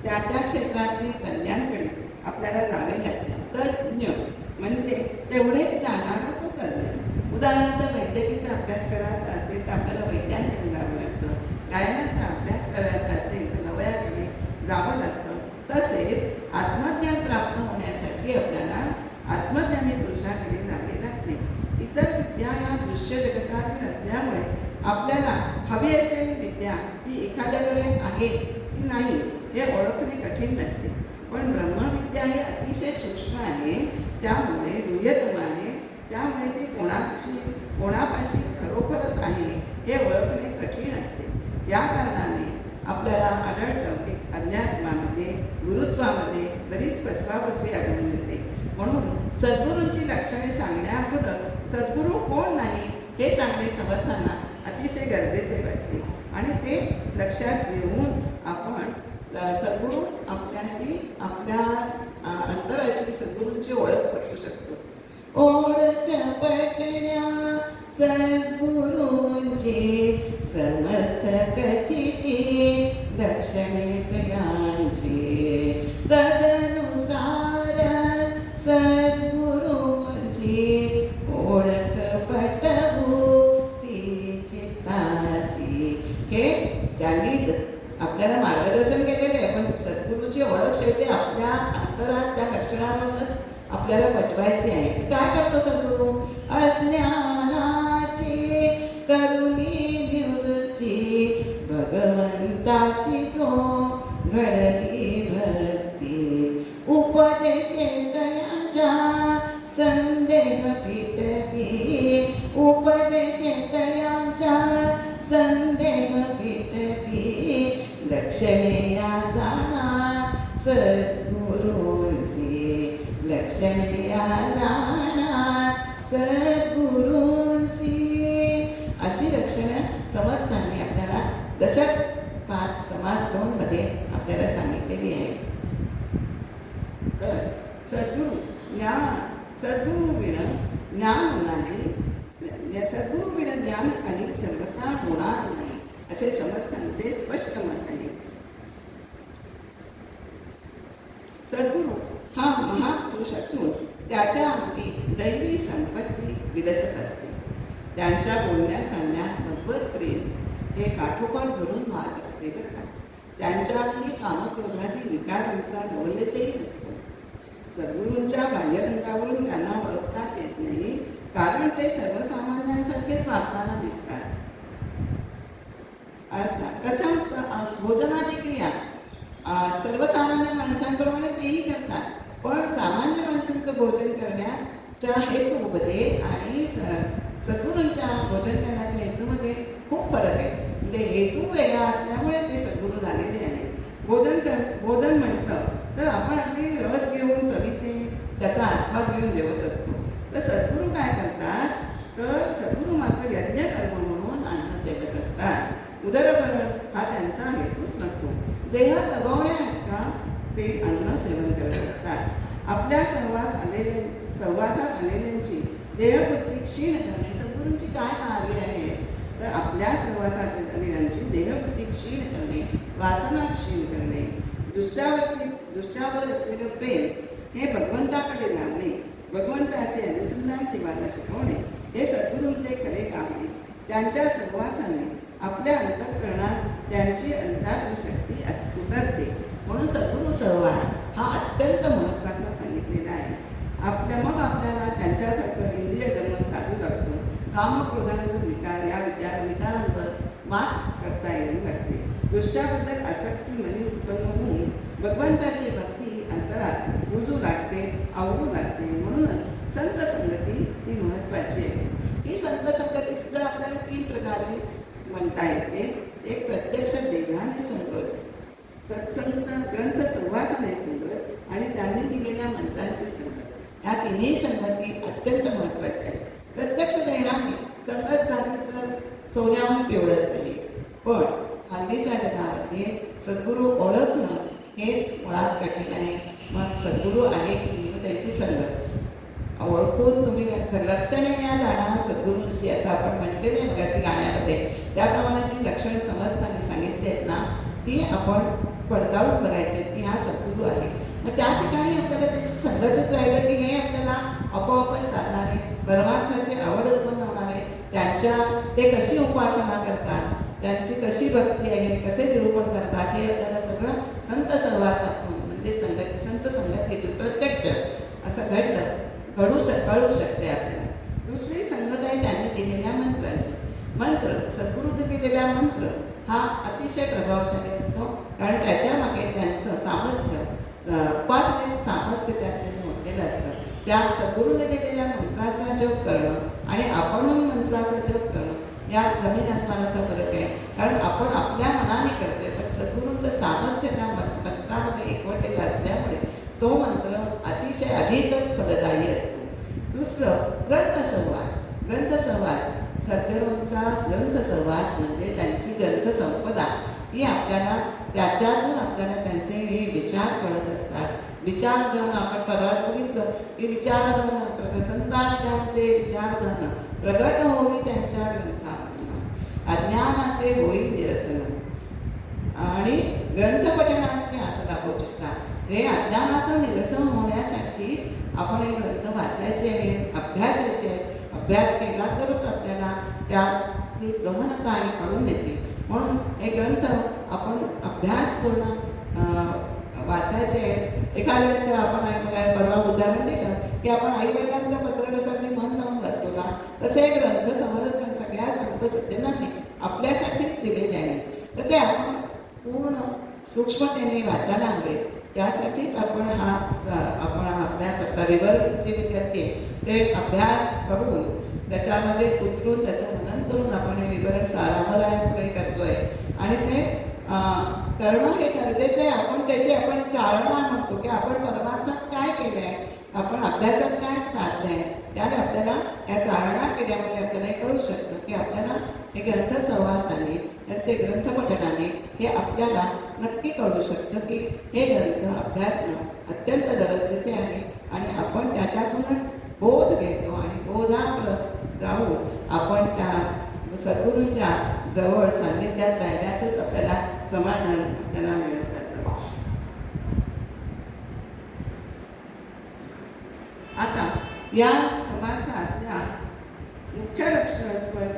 त्या त्या क्षेत्रातील तज्ज्ञांकडे आपल्याला जावे लागते. तज्ज्ञ म्हणजे तेवढेच जाणारा तो तज्ज्ञ. उदाहरणार्थ वैद्यकीचा अभ्यास करायचा असेल तर आपल्याला वैज्ञानिक जावं लागतं. गायनाचा अभ्यास करायचा असेल तर नवयाकडे जावं लागतं. तसेच आत्मज्ञान प्राप्त होण्यासाठी आपल्याला आत्मज्ञानी पुरुषाकडे जावे लागते. इतर विद्या या दृश्य जगतातील असल्यामुळे आपल्याला हवी असलेली विद्या ही एखाद्याकडे आहे की नाही हे ओळखणे कठीण नसते. पण ब्रह्मविद्या ही अतिशय सूक्ष्म आहे, त्यामुळे गुह्यतम आहे, त्यामुळे ती कोणापाशी खरोखरच आहे हे ओळखणे कठीण असते. या कारणाने आपल्याला आढळतं की अध्यात्मामध्ये गुरुत्वामध्ये बरीच फसवाफसवी आढळून येते. म्हणून सद्गुरूंची लक्षणे सांगण्याअगोदर सद्गुरू कोण नाही हे सांगणे समर्थांना अतिशय गरजेचे वाटते आणि ते लक्षात घेऊन आपण सद्गुरू आपल्या अंतराशी सद्गुरूंची ओळख पटवू शकतो. ओळख पटण्या सद्गुरूंची समर्थ कथिती दक्षिणे तयांची तदनुसार सद्गुरूंची ओळख पटवू ती चित्तासी. हे त्यांनी आपल्याला मार्गदर्शन केलेले आहे, पण सद्गुरूची ओळख शेवटी आपल्या अंतरात त्या लक्षणावरूनच आपल्याला पटवायची आहे. काय करतो सद्गुरू? अज्ञानाची करुणी निवृत्ती भगवंताची जो घडली भक्ती उपदेशेतयांच्या संदेह पिटती उपदेशेतयांच्या संदेह पिटती लक्षणे या जाणार सद्गुरूंची लक्षणे या जाणार सद्गुरूंची. अशी लक्षणं समर्थांनी आपल्याला दशक 5 समास 2 मध्ये आपल्याला सांगितलेली आहे. तर सद्गुरू विण ज्ञान काही सर्वथा होणार नाही असे समर्थांचे स्पष्ट मत आहे. सद्गुरू हा महापुरुष असून त्याच्या अंगी दैवी संपत्ती विलसत असते. त्यांच्या बोलण्या चालण्यात नव्वद प्रेम हे काठोकाठ भरून वाहत असते बरं का. त्यांच्या अंगी कामक्रोधादी विकारांचा नवलेशही नसतो. सद्गुरूंच्या बाह्यरंगावरून त्यांना ओळखताच येत नाही, कारण ते सर्वसामान्यांसारखेच वागताना दिसतात. अर्थात कसं भोजनादी क्रिया सर्वसामान्य माणसांप्रमाणे तेही करतात, पण सामान्य माणसांचं भोजन करण्याच्या हेतूमध्ये आणि सद्गुरूंच्या भोजन करण्याच्या हेतूमध्ये खूप फरक आहे. म्हणजे हेतू वेगळा असल्यामुळे ते सद्गुरू झालेले आहे. भोजन म्हटलं तर आपण अगदी रस घेऊन चवीचे त्याचा आस्वाद घेऊन जेवत असतो. तर सद्गुरू काय यज्ञकर्म म्हणून अन्नसेवक असतात. उदरभरण हा त्यांचा हेतूच नसतो. देह दबवण्याकरता ते अन्न सेवन करत असतात. आपल्या सहवासात आलेल्यांची देहवृत्ती क्षीण करणे सद्गुरूंची काय कार्य आहे? तर आपल्या सहवासात आलेल्यांची देहवृत्ती क्षीण करणे, वासना क्षीण करणे, दुसऱ्यावर असलेलं प्रेम हे भगवंताकडे लावणे, भगवंताचे अनुसंधान ठेवायला शिकवणे हे सद्गुरूंचे खरे काम आहे. त्यांच्या सहवासाने आपल्या अंतःकरणात त्यांची अंतरात्मशक्ती उतरते. म्हणून सद्गुरू सहवास हा अत्यंत महत्त्वाचा सांगितलेला आहे. मग आपल्याला त्यांच्यासारखं इंद्रिय दमन साधू लागतं. कामक्रोधांवर विकारांवर मात करता येऊ लागते. दुसऱ्याबद्दल आसक्ती मनी उत्पन्न होऊन भगवंताची भक्ती अंतरात रुजू लागते, आवडू लागते. म्हणूनच संत संगती ही महत्त्वाची आहे. ही संत संगती सुद्धा आपल्याला 3 प्रकारे म्हणता येते. एक प्रत्यक्ष देहाने संगत, सत्संग ग्रंथ संवादाने संगत आणि त्यांनी दिलेल्या मंत्रांची संगत. ह्या तिन्ही संगती अत्यंत महत्त्वाच्या आहेत. प्रत्यक्ष देहाने संगत झाली तर सोन्याहून पिवळत जाईल. पण हल्लीच्या जगामध्ये सद्गुरू ओळखणं हेच मुळात कठीण आहे. मग सद्गुरू आहे की त्यांची संगत ओळखून तुम्ही लक्षणे या जाणार सद्गुरूंशी असं आपण म्हटलेलं आहे मगाशी गाण्यामध्ये. त्याप्रमाणे ती लक्षणं समर्थाने सांगितली आहेत ना, ती आपण पडताळून बघायची की हा सद्गुरू आहे. मग त्या ठिकाणी आपल्याला त्याची संगतच राहिलं की हे आपल्याला आपोआपच साधणार आहे. परमार्थाची आवड उत्पन्न होणार आहे. ते कशी उपासना करतात, त्यांची कशी भक्ती आहे, कसे निरूपण करतात हे आपल्याला सगळं संत सहवासातून म्हणजे संत संगतीतून प्रत्यक्ष असं कळू शकते आपल्याला. दुसरी संगत आहे त्यांनी दिलेल्या मंत्रांची. मंत्र सद्गुरूंनी दिलेला मंत्र हा अतिशय प्रभावशाली असतो. कारण त्याच्यामागे त्यांचं सामर्थ्य उपासनेचं सामर्थ्य त्यांनी म्हटलेलं असतं. त्या सद्गुरूने दिलेल्या मंत्राचा जप करणं आणि आपणहून मंत्राचा जप करणं या जमीन आसमानाचा फरक आहे. कारण आपण आपल्या मनाने करतोय, पण सद्गुरूंचं सामर्थ्य त्या मंत्रामध्ये एकवटलेलं असल्यामुळे तो मंत्र अतिशय अधिकच फलदायी असतो. दुसरं ग्रंथसंवास. सद्गुरूंचा ग्रंथसंवास म्हणजे त्यांची ग्रंथसंपदा ही आपल्याला त्याच्यातून आपल्याला त्यांचे हे विचार कळत असतात. विचारधन आपण परवाच बघितलं की विचारधन संतांचे विचारधन प्रगट होई त्यांच्या ग्रंथामधून, अज्ञानाचे होई निरसन. आणि ग्रंथपठणाची असं दाखवू शकता. हे अज्ञानाचं निरसन होण्यासाठी आपण हे ग्रंथ वाचायचे आहे, अभ्यासायचे आहे. अभ्यास केला तरच आपल्याला त्यातली गहनता ही कळून येते. म्हणून हे ग्रंथ आपण अभ्यास करून वाचायचे आहे. एखाद्याचं आपण परवा उदाहरण दिलं की आपण आईवडिलांचं पत्र कसं मन लावून वाचतो का, तसे हे ग्रंथ समर्थ सगळ्या संत सज्जनांनी आपल्यासाठीच दिलेले आहे. तर ते आपण पूर्ण सूक्ष्मतेने वाचायला हवे. त्यासाठीच आपण हा अभ्यास आता जे विद्यार्थी ते अभ्यास करून त्याच्यामध्ये उतरून त्याचं मनन करून आपण हे विवरण सारामरापुढे करतोय. आणि ते करणं हे गरजेचं आहे. आपण चालना म्हणतो की आपण परमार्थात काय केलं आहे, आपण अभ्यासात काय साधलं आहे. त्याने आपल्याला या चालना केल्यामुळे आपल्याला हे कळू शकतं की आपल्याला हे ग्रंथसंवासाने त्याचे ग्रंथपठणाने हे आपल्याला नक्की कळू शकतं की हे ग्रंथ अभ्यासणं अत्यंत गरजेचे आहे. आणि आपण त्याच्यातूनच बोध घेतो आणि बोधात जाऊन आपण त्या सद्गुरूंच्या जवळ सान्निध्यात राहिल्याचंच आपल्याला समाधान त्यांना मिळत जातं. आता या समासातल्या मुख्य लक्षण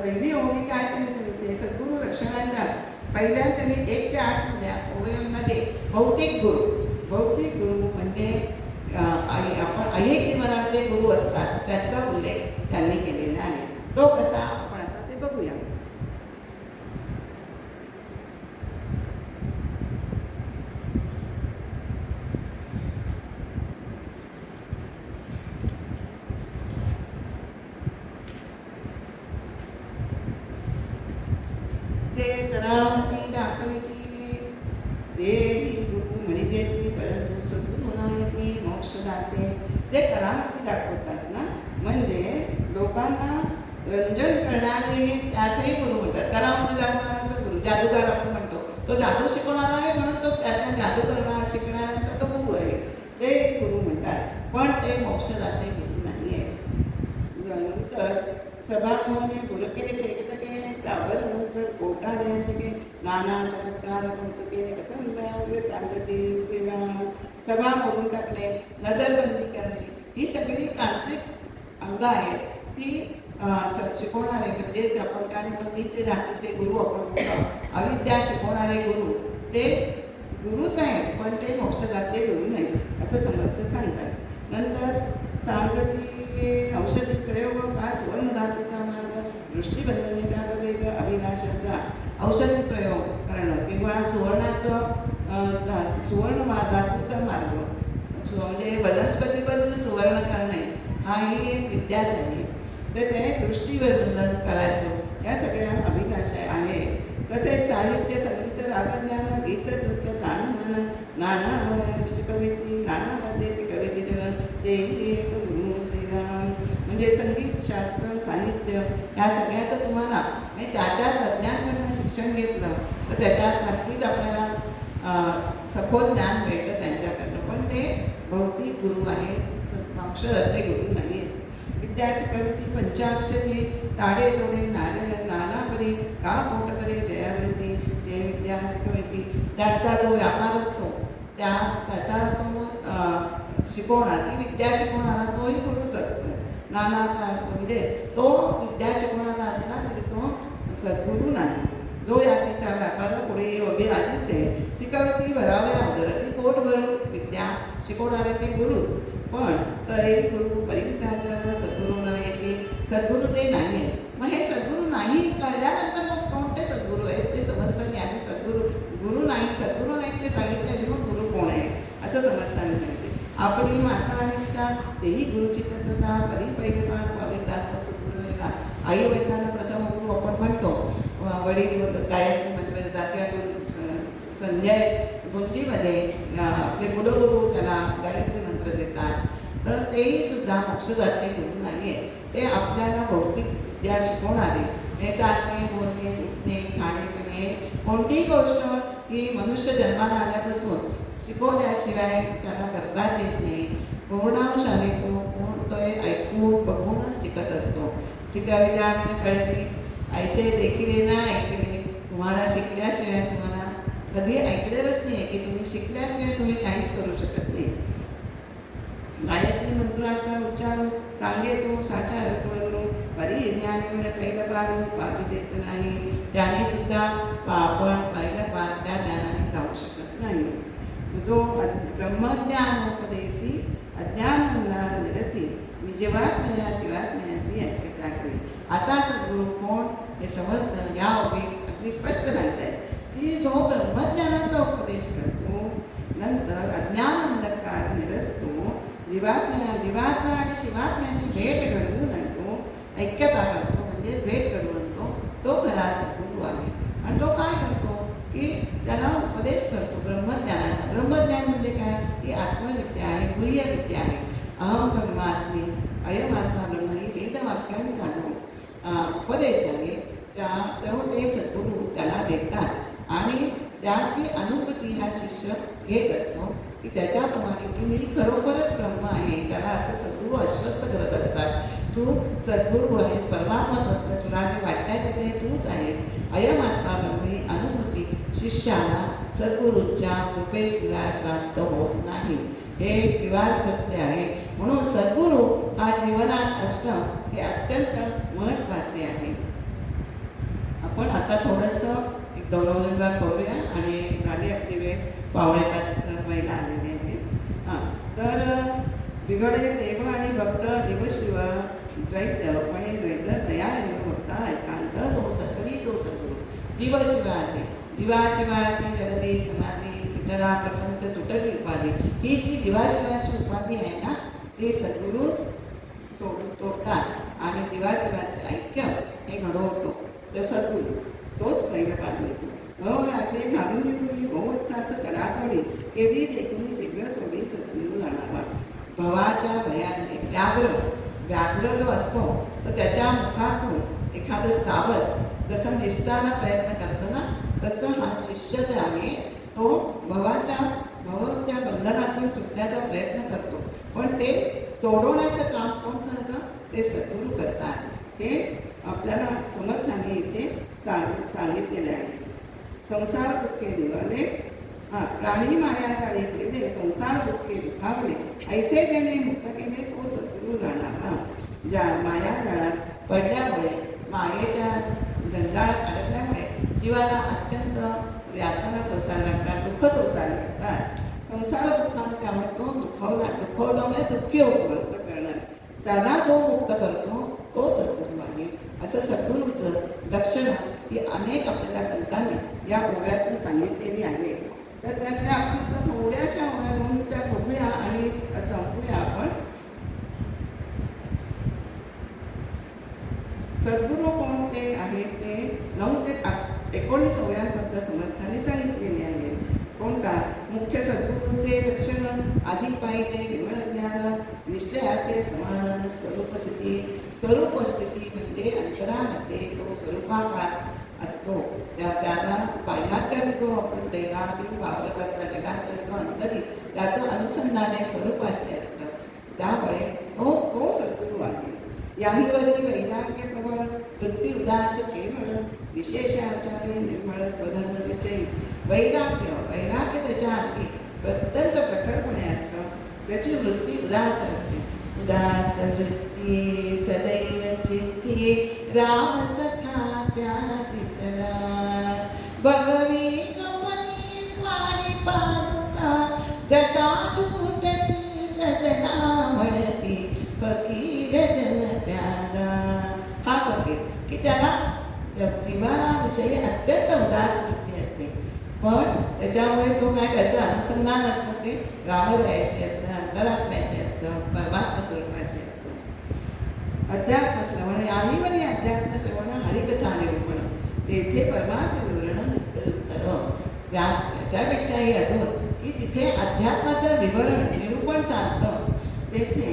पहिली ओवी काय त्यांनी सांगितली. सद्गुरू लक्षणांच्या पहिल्या त्यांनी 1 ते 8 मध्ये ओवीमध्ये भौतिक गुरु म्हणजे आपण ऐहिक जीवनाचे गुरु असतात त्यांचा उल्लेख त्यांनी केलेला आहे. तो कसा आपण आता ते बघूया. जे करावती दाखविती देही गुरु म्हणी देती, परंतु सद्गुरू नायती मोक्ष दाते. जे करावती दाखवतात ना, म्हणजे लोकांना रंजन करणारे त्याचही गुरु म्हणतात. कलामध्ये दाखवणाराचा गुरु, जादूगार आपण म्हणतो, तो जादू शिकवणारा आहे म्हणून तो त्याचा जादू करणारा शिकणाऱ्यांचा तो गुरु आहे, ते गुरु म्हणतात. पण ते मोक्षदाते गुरु नाही आहे. नंतर सभागृहाने गुरुके चैतके साबर मंत्र कोटाने नाना चमत्कार कौतुके असंख्य सांगती श्रीराम. सभा मोडून टाकणे, नजरबंदी करणे, ही सगळी तांत्रिक अंग आहेत. ती शिकवणारे म्हणजे आपण काय म्हणतो नीच जातीचे गुरु आपण म्हणतो, अविद्या शिकवणारे गुरु ते गुरुच आहेत, पण ते मोक्षदाते गुरु नाही असं समर्थ सांगतात. नंतर सांगती औषधी प्रयोग हा सुवर्णधातूचा मार्ग, दृष्टीबंधने वेग अभिलाषाचा औषधी प्रयोग करणं किंवा सुवर्ण धातूचा मार्ग म्हणजे वनस्पतीपासून सुवर्ण करणे हाही एक विद्याच आहे. तर ते दृष्टीबंधन करायचं या सगळ्या अभिलाषा आहे. तसेच साहित्य, संगीत, रागज्ञान, गीत, नृत्य, तान मन, नाना कविती, नाना मध्ये कविती जन तेही एक गुरु श्रीराम. म्हणजे संगीत, शास्त्र, साहित्य ह्या सगळ्याचं तुम्हाला म्हणजे त्या त्या तज्ज्ञांकडनं शिक्षण घेतलं तर त्याच्यात नक्कीच आपल्याला सखोल ज्ञान मिळतं त्यांच्याकडनं. पण ते भौतिक गुरु आहे, मोक्षदाते गुरु नाही आहे. विद्यास कविती पंचाक्षरी ताडे तोडे नाना परी का पोट करे जयावृत्ती, ते विद्यास कविती. त्यांचा जो व्यापार असतो त्याचा तो शिकवणार, ती विद्या शिकवणारा तोही गुरुच असतो. नाना म्हणजे तो विद्या शिकवणारा असला तरी तो सद्गुरू नाही. जो यातीचा व्यापार पुढे उभे आधीच आहे. शिकवती भराव्या उदरती, पोट भरून विद्या शिकवणारे ते गुरुच. पण तरी गुरु परिसाचार सद्गुरू नव्हे, की सद्गुरू ते नाही आहे. मग हे सद्गुरू नाही कळल्यानंतर मग कोणते सद्गुरू आहेत? ते समर्थन यांनी सद्गुरू गुरु नाही, सद्गुरू नाही ते सांगितले मग गुरु कोण आहे असं समर्थाने सांगितले. आपली माता आणि पिता तेही गुरुची तत्वता परी पहिले पार पवित्रात्म सद्गुरू वेगळा. आई वडिलांना प्रथम गुरु आपण म्हणतो, वडील गायत्री मंत्र देतात किंवा गुरु संध्या गुंजीमध्ये आपले कुलगुरू त्याला गायत्री मंत्र देतात. तर तेही सुद्धा मोक्षदाते गुरु नाही आहे. ते आपल्याला भौतिक विद्या शिकवणारे, चालणे, बोलणे, उठणे, खाणे, पिणे कोणतीही गोष्ट ही मनुष्य जन्माला आल्यापासून शिकवल्याशिवाय त्याला करताच येत नाही. पूर्णांशाने तो ऐकून बघूनच शिकत असतो. शिकाविल्या आणि कळते ऐसे देखील ना ऐकले. तुम्हाला शिकल्याशिवाय तुम्हाला कधी ऐकलेलंच नाही की तुम्ही शिकल्याशिवाय तुम्ही काहीच करू शकत नाही. गायत्री मंत्राचा उच्चार सांगे तो साचा करू परी ज्ञाने पहिलं पार पापी देत नाही. त्याने सुद्धा आपण पहिलं पार त्या ज्ञानाने जाऊ शकत नाही. जो ब्रह्मज्ञानोपदेशी अज्ञानंदार निरसी विजवात्मया शिवात्मयासी ऐक्यता करी. आता सद्गुरू कोण हे समर्थ या अगदी स्पष्ट सांगत आहेत की जो ब्रह्मज्ञानाचा उपदेश करतो, नंतर अज्ञान अंधकार निरसतो, जीवात्मा आणि शिवात्म्याची भेट घडवून आणतो, ऐक्यता करतो म्हणजे भेट घडवून आणतो, तो खरा सद्गुरू आहे. आणि तो काय करतो की त्याला उपदेश करतो ब्रह्मज्ञानाचा. ब्रह्मज्ञान म्हणजे काय? ही आत्मविद्या आहे, गुह्य विद्या आहे. अहम ब्रह्मास्मी अयम आत्मा ब्रह्म ही वेदवाक्यांचा जो उपदेश आहे ते सद्गुरू त्याला देतात आणि त्याची अनुभूती हा शिष्य घेत असतो की त्याच्याप्रमाणे की मी खरोखरच ब्रह्म आहे. त्याला असं सद्गुरू आश्वस्त करत असतात, तू सद्गुरू आहेस, परमात्मा तत्व तुला जे वाटण्यात येते तूच आहेस. अयम आत्मा ब्रह्म ही अनुभूती शिष्याला सद्गुरूच्या कृपेशिवाय प्राप्त होत नाही. हे किंवा सत्य आहे. म्हणून सद्गुरू हा जीवनात असणं हे अत्यंत महत्त्वाचे आहे. आपण आता थोडंसं एक 2 मिनिटात करूया आणि झाली आपली वेळ 4:45 महिला आलेली आहे. तर बिघडे देव आणि भक्त जीवशिव द्वैतपणे द्वैत तयार भक्ता एकांत तो सखरी तो सद्गुरू. जीवाशिवाचे जगदी समाधी विठला प्रपंच तुटली उपाधी. ही जी जीवाशिवाची उपाधी आहे ना ते सद्गुरू तोडतात आणि जीवाशिवाचे ऐक्य हे घडवतो. तर सद्गुरू तोच पहिलं पाहिजे. आपले घालून पुढी बहुवत्सास कडाकडी केली देखील शीघ्र सोडी सद्गुरू जाणावा. भवाच्या भयाने व्याघ्र जो असतो तर त्याच्या मुखातून एखादं सावज जसं निष्ठाला प्रयत्न करतो ना, तसं हा शिष्य जो आहे तो भवाच्या बंधनातून सुटण्याचा प्रयत्न करतो, पण ते सोडवण्याचं काम कोण करतं? ते सद्गुरू करतात. हे आपल्याला समर्थाने इथे सांगितलेले आहे. संसार दुःखे निवाले, प्राणी माया जाणे पडिले, संसार दुःखे दुखावले, ऐसे जेणे मुक्त केले तो सद्गुरू जाणारा. ज्या माया जाळात पडल्यामुळे, मायेच्या जंजाळात अडकल्यामुळे जीवाला अत्यंत यातना सोसायला लागतात, दुःख सोसायला लागतात. संसार दुःखाने त्यामुळे तो दुःखवल्यामुळे दुःखी होतो करणार, त्याला जो मुक्त करतो तो सद्गुरू आहे. असं सद्गुरूचं लक्षणं ही अनेक आपल्याला संतांनी या ओव्यातनं सांगितलेली आहे. तर त्यातल्या आपण थोड्याशा ओव्या दोन त्या बघूया आणि संपूया आपण. सद्गुरू कोणते आहेत ते 9 ते 19 ओव्यांबद्दल समर्थाने सांगितलेले आहे. कोणता? मुख्य सद्गुरूचे लक्षण आधी पाहिजे निवळ ज्ञान, निश्चयाचे समान स्वरूपस्थिती. स्वरूपस्थिती म्हणजे अंतरामध्ये तो स्वरूपाकार असतो, त्याला बाह्यातरी जो आपण देहातील वावरत असता जगातला जो अंतरी त्याचं अनुसंधान हे स्वरूपाशी असतं, त्यामुळे तो सद्गुरू आहे. याहीवरी वैराग्य प्रबळ, वृत्ती उदास केवळ, विशेषाचार्य निर्मळ स्वधर्मविषयी. वैराग्य त्याच्या आधी अत्यंत प्रखरपणे असतं, त्याची वृत्ती उदास असते. उदास वृत्ती सदैव चित्ती, राम सखा त्या दिसला, भगवी गमनी द्वारी पादुका, जटाजूटसी सजना म्हणती, फकीर जन प्यारा. हा फकीर की त्याला जीवनाविषयी अत्यंत उदास वृत्ती असते, पण त्याच्यामुळे तो काय त्याचं अनुसंधान असतं ते रामरायाशी असतं, अंतरात्म्याशी असतं, परमात्मा स्वरूपाशी असतं. अध्यात्म श्रवण, याहीवरी अध्यात्म श्रवण हरिकथा निरूपण, तेथे परमार्थ विवरण याच्यापेक्षाही अजून की तिथे अध्यात्माचं विवरण निरूपण चालतं तेथे,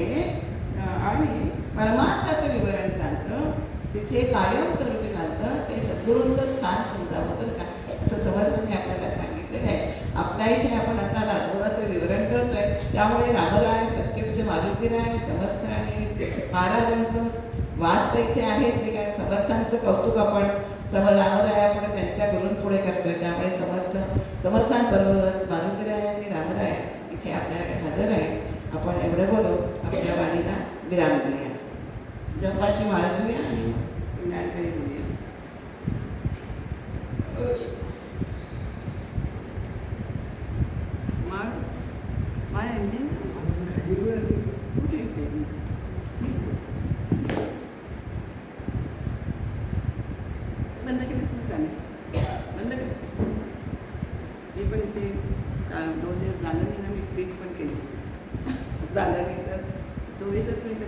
आणि परमार्थाचं विवरण चालतं तिथे, कायम स्वरूपी चालतं ते सद्गुरूंचं स्थान समजावं बरं का, असं समर्थांनी आपल्याला सांगितलेलं आहे. आपल्या इथे आपण आता राजगुराचं विवरण करतोय, त्यामुळे रामराय, प्रत्यक्ष मारुतीराय, समर्थ आणि महाराजांचं वास इथे आहे. जे काय समर्थांचं कौतुक आपण रामरायापुढे त्यांच्या गुरून पुढे करतोय, त्यामुळे समर्थांबरोबरच मारुतीराय आणि रामराय इथे आपल्याकडे हजर आहे. आपण एवढं बोलून आपल्या वाणीला विराम देऊया, जपाची माळ घेऊया आणि ज्ञानकारी बोलूया. माळ माळ म्हणजे कुठे येते? बंद केलं तरी चालेल, बंद केलं. मी पण इथे 2 दिवस झालं नाही ना, मी ट्रीट पण केली. झालं नाही तर 24च मिनिटं